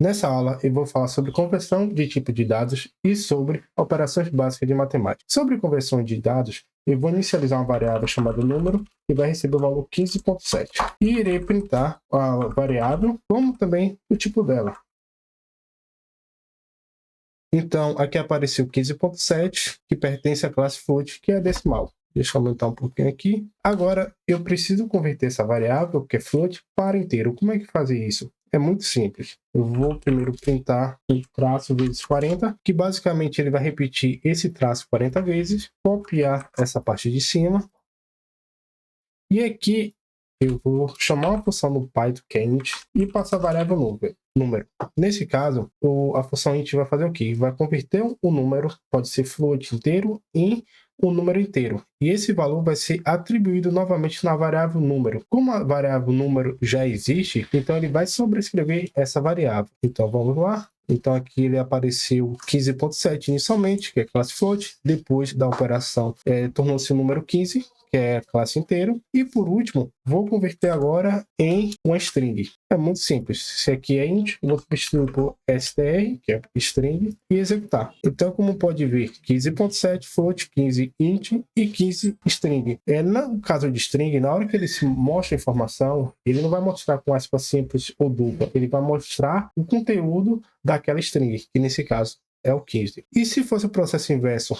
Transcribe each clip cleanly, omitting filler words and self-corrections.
Nessa aula, eu vou falar sobre conversão de tipo de dados e sobre operações básicas de matemática. Sobre conversão de dados, eu vou inicializar uma variável chamada número, que vai receber o valor 15.7. E irei printar a variável, como também o tipo dela. Então, aqui apareceu 15.7, que pertence à classe float, que é decimal. Deixa eu aumentar um pouquinho aqui. Agora, eu preciso converter essa variável, que é float, para inteiro. Como é que fazer isso? É muito simples. Eu vou primeiro printar um traço vezes 40, que basicamente ele vai repetir esse traço 40 vezes, copiar essa parte de cima. E aqui eu vou chamar uma função no Python que é int e passar a variável número. Nesse caso, a função int vai fazer o quê? Vai converter o número, pode ser float inteiro, em um número inteiro. E esse valor vai ser atribuído novamente na variável número. Como a variável número já existe, então ele vai sobrescrever essa variável. Então vamos lá. Então aqui ele apareceu 15.7 inicialmente, que é classe float. Depois da operação, tornou-se o número 15, que é a classe inteiro. E por último, vou converter agora em uma string. É muito simples. Se aqui é int, eu vou substituir por str, que é string, e executar. Então, como pode ver, 15.7 float, 15 int e 15 string. No caso de string, na hora que ele se mostra a informação, ele não vai mostrar com aspas simples ou dupla. Ele vai mostrar o conteúdo daquela string, que nesse caso é o 15. E se fosse o processo inverso,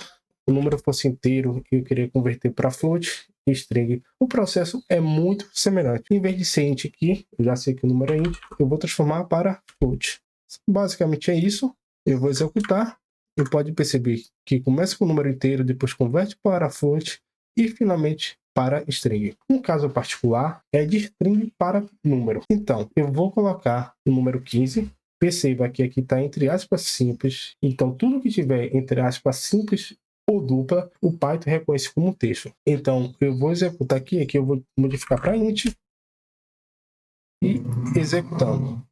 o número fosse inteiro e eu queria converter para float e string, o processo é muito semelhante. Em vez de ser int aqui, eu já sei que o número é int, eu vou transformar para float. Basicamente é isso. Eu vou executar e pode perceber que começa com o número inteiro, depois converte para float e finalmente para string. Um caso particular é de string para número. Então, eu vou colocar o número 15. Perceba que aqui está entre aspas simples. Então, tudo que tiver entre aspas simples ou dupla, o Python reconhece como texto. Então, eu vou executar aqui eu vou modificar para int e executando.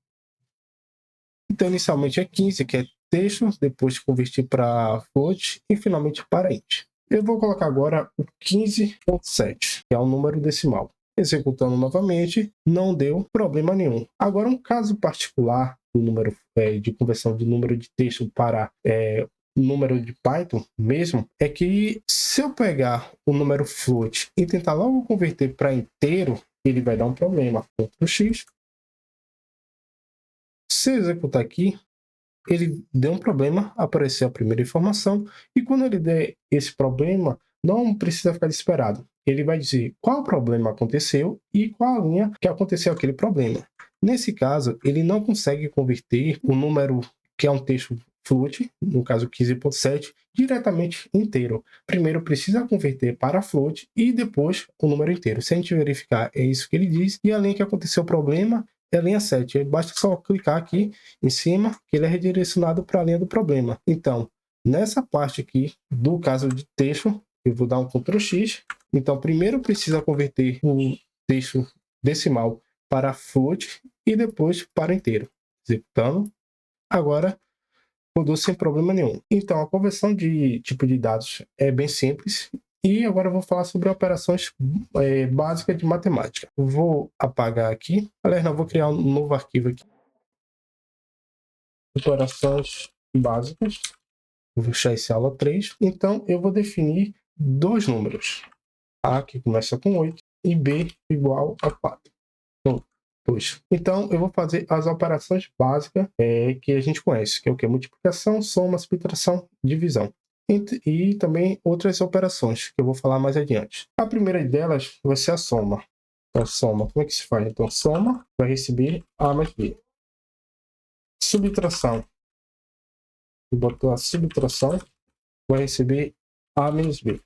Então, inicialmente é 15, que é texto, depois convertir para float e finalmente para int. Eu vou colocar agora o 15.7, que é o número decimal. Executando novamente, não deu problema nenhum. Agora, um caso particular do número de conversão de número de texto para número de Python mesmo, é que se eu pegar o número float e tentar logo converter para inteiro, ele vai dar um problema. Ctrl X. Se eu executar aqui, ele deu um problema, apareceu a primeira informação, e quando ele der esse problema, não precisa ficar desesperado. Ele vai dizer qual problema aconteceu e qual a linha que aconteceu aquele problema. Nesse caso, ele não consegue converter o número que é um texto float, no caso 15.7, diretamente inteiro. Primeiro precisa converter para float e depois o número inteiro. Se a gente verificar, é isso que ele diz. E a linha que aconteceu o problema é a linha 7. Basta só clicar aqui em cima que ele é redirecionado para a linha do problema. Então, nessa parte aqui do caso de texto, eu vou dar um Ctrl X. Então, primeiro precisa converter o texto decimal para float e depois para inteiro. Executando. Agora, rodou sem problema nenhum. Então, a conversão de tipo de dados é bem simples. E agora eu vou falar sobre operações básicas de matemática. Vou apagar aqui. Aliás, não, vou criar um novo arquivo aqui. Operações básicas. Vou fechar esse aula 3. Então, eu vou definir dois números. A, que começa com 8, e B igual a 4. Então, eu vou fazer as operações básicas que a gente conhece, que é o que? Multiplicação, soma, subtração, divisão. E também outras operações, que eu vou falar mais adiante. A primeira delas vai ser a soma. Então, soma, como é que se faz? Então, soma vai receber A mais B. Subtração. Botou a subtração, vai receber A menos B.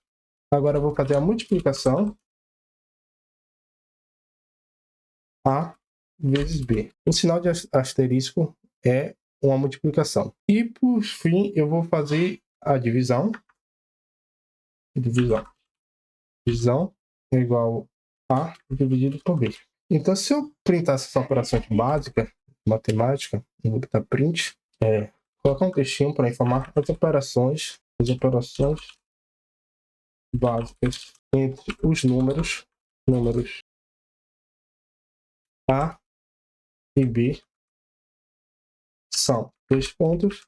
Agora eu vou fazer a multiplicação. A vezes B. O sinal de asterisco é uma multiplicação. E, por fim, eu vou fazer a divisão. Divisão é igual a dividido por B. Então, se eu printar essas operações básicas, matemática, eu vou botar print, colocar um textinho para informar as operações básicas entre os números A e B são 2 pontos.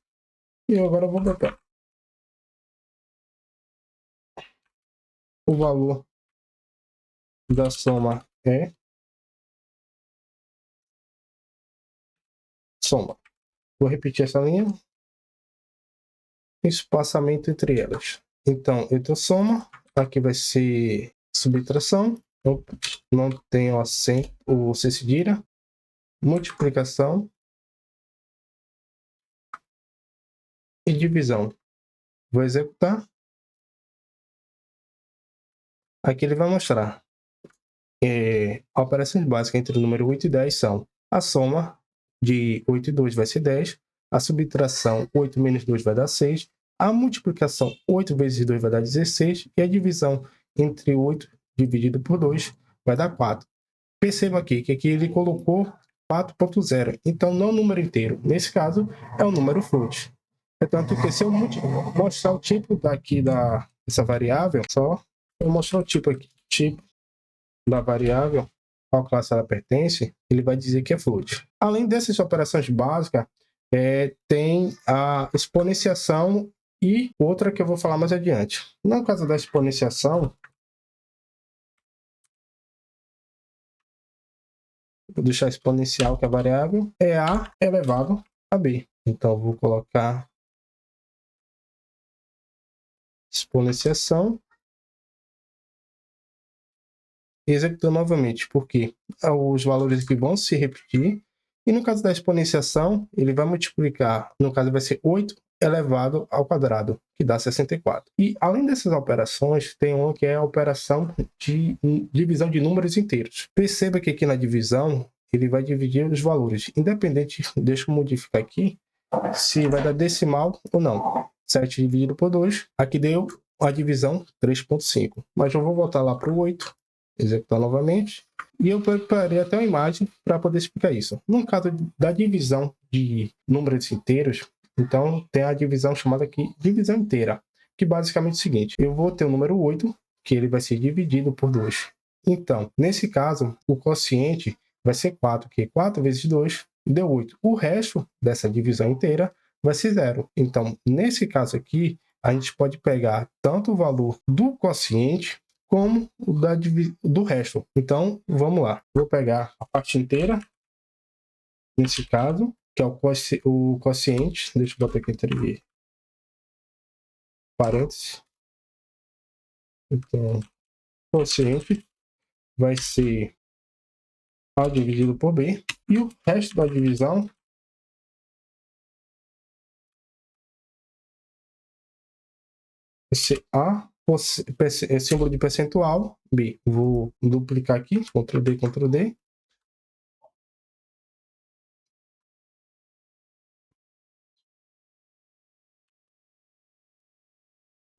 E eu agora vou botar o valor da soma é soma. Vou repetir essa linha. Espaçamento entre elas. Então, entre soma, aqui vai ser subtração, não tem o acento, o C cedilha, multiplicação e divisão. Vou executar. Aqui ele vai mostrar operações básicas entre o número 8 e 10 são a soma de 8 e 2 vai ser 10, a subtração 8 menos 2 vai dar 6, a multiplicação 8 vezes 2 vai dar 16 e a divisão entre 8 dividido por 2 vai dar 4. Perceba aqui que aqui ele colocou 4.0, então não é um número inteiro. Nesse caso, é um número float. Portanto, que se eu mostrar o tipo daqui dessa variável, só eu mostrar o tipo aqui, tipo da variável, qual classe ela pertence, ele vai dizer que é float. Além dessas operações básicas, tem a exponenciação e outra que eu vou falar mais adiante. No caso da exponenciação, vou deixar exponencial, que é a variável, é A elevado a B. Então, vou colocar exponenciação e executando novamente, porque os valores aqui vão se repetir. E no caso da exponenciação, ele vai multiplicar, no caso vai ser 8 elevado ao quadrado, que dá 64. E além dessas operações, tem uma que é a operação de divisão de números inteiros. Perceba que aqui na divisão, ele vai dividir os valores, independente, deixa eu modificar aqui, se vai dar decimal ou não. 7 dividido por 2, aqui deu a divisão 3.5. Mas eu vou voltar lá para o 8, executar novamente. E eu preparei até uma imagem para poder explicar isso. No caso da divisão de números inteiros, então tem a divisão chamada aqui divisão inteira, que basicamente é o seguinte: eu vou ter o número 8, que ele vai ser dividido por 2. Então, nesse caso, o quociente vai ser 4, que 4 vezes 2 deu 8. O resto dessa divisão inteira vai ser 0. Então, nesse caso aqui, a gente pode pegar tanto o valor do quociente como o do resto. Então, vamos lá. Vou pegar a parte inteira, nesse caso, que é o quociente. Deixa eu botar aqui entre parênteses. Então, o quociente vai ser A dividido por B. E o resto da divisão vai ser A, símbolo de percentual, B. Vou duplicar aqui, Ctrl D, Ctrl D.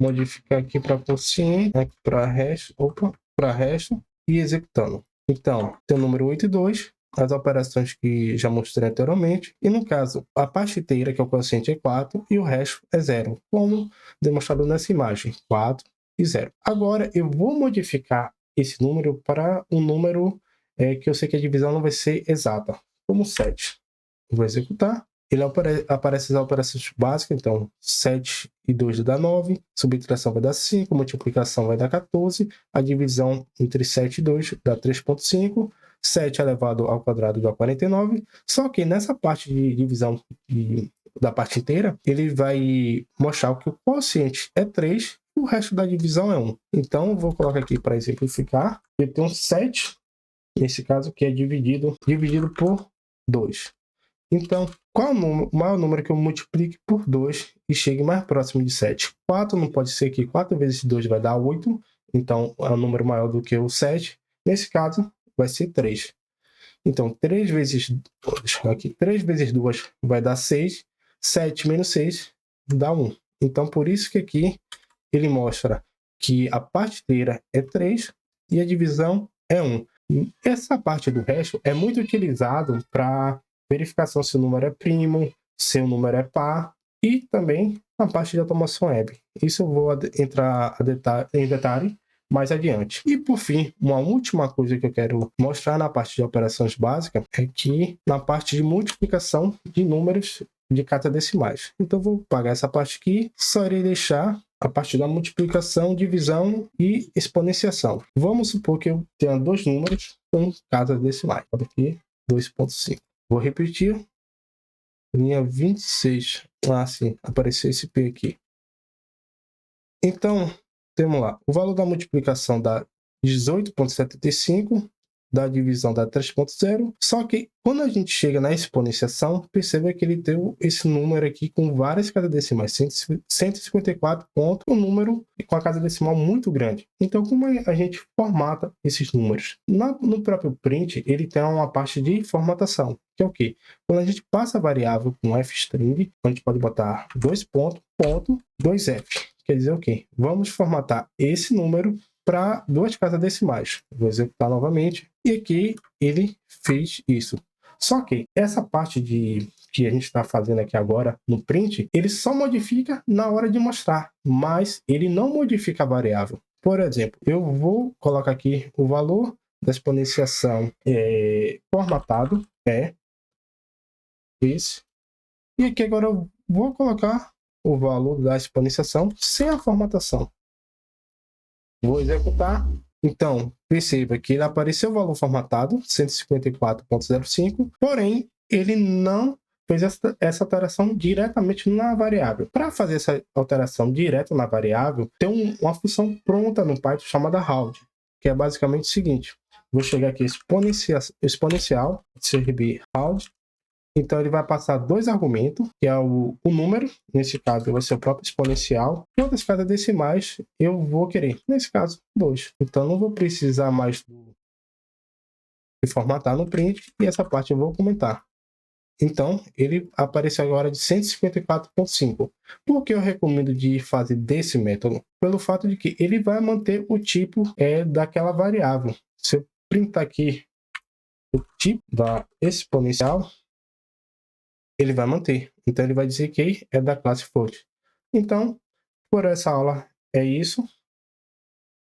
Modificar aqui para quociente, aqui para resto e executando. Então, tem o número 8 e 2, as operações que já mostrei anteriormente, e no caso, a parte inteira, que é o quociente, é 4 e o resto é 0, como demonstrado nessa imagem, 4 e 0. Agora, eu vou modificar esse número para um número que eu sei que a divisão não vai ser exata, como 7. Vou executar. Ele aparece as operações básicas, então 7 e 2 dá 9, subtração vai dar 5, multiplicação vai dar 14, a divisão entre 7 e 2 dá 3.5, 7 elevado ao quadrado dá 49, só que nessa parte de divisão da parte inteira, ele vai mostrar que o quociente é 3 e o resto da divisão é 1. Então, eu vou colocar aqui para exemplificar, eu tenho 7, nesse caso, que é dividido por 2. Então, qual o maior número que eu multiplique por 2 e chegue mais próximo de 7? 4 não pode ser que 4 vezes 2 vai dar 8, então é um número maior do que o 7. Nesse caso, vai ser 3. Então, 3 vezes 2 vai dar 6, 7 menos 6 dá 1. Então, por isso que aqui ele mostra que a parte inteira é 3 e a divisão é 1. Essa parte do resto é muito utilizado para verificação se o número é primo, se o número é par e também a parte de automação web. Isso eu vou entrar em detalhe mais adiante. E por fim, uma última coisa que eu quero mostrar na parte de operações básicas é que na parte de multiplicação de números de casas decimais. Então, vou apagar essa parte aqui, só irei deixar a parte da multiplicação, divisão e exponenciação. Vamos supor que eu tenha dois números com casas decimais. Olha aqui, 2,5. Vou repetir. Linha 26. Ah, sim, apareceu esse P aqui. Então, temos lá. O valor da multiplicação dá 18,75. Da divisão dá 3,0. Só que quando a gente chega na exponenciação, perceba que ele deu esse número aqui com várias casas decimais. 154 pontos, um número com a casa decimal muito grande. Então, como a gente formata esses números? No próprio print, ele tem uma parte de formatação, que é o quê? Quando a gente passa a variável com fstring, a gente pode botar 2 pontos, ponto, 2f. Quer dizer o quê? Vamos formatar esse número para duas casas decimais. Vou executar novamente. E aqui ele fez isso. Só que essa parte que a gente está fazendo aqui agora no print, ele só modifica na hora de mostrar, mas ele não modifica a variável. Por exemplo, eu vou colocar aqui o valor da exponenciação formatado, é esse. E aqui agora eu vou colocar o valor da exponenciação sem a formatação. Vou executar. Então, perceba que ele apareceu o valor formatado, 154,05, porém, ele não fez essa alteração diretamente na variável. Para fazer essa alteração direto na variável, tem uma função pronta no Python chamada round, que é basicamente o seguinte. Vou chegar aqui, exponencial, CRB round. Então, ele vai passar dois argumentos, que é o número, nesse caso vai ser o próprio exponencial. Quantas casas decimais eu vou querer? Nesse caso, 2. Então, não vou precisar mais de formatar no print, e essa parte eu vou comentar. Então, ele apareceu agora de 154,5. Por que eu recomendo de fazer desse método? Pelo fato de que ele vai manter o tipo daquela variável. Se eu printar aqui o tipo da exponencial, ele vai manter. Então, ele vai dizer que é da classe float. Então, por essa aula é isso.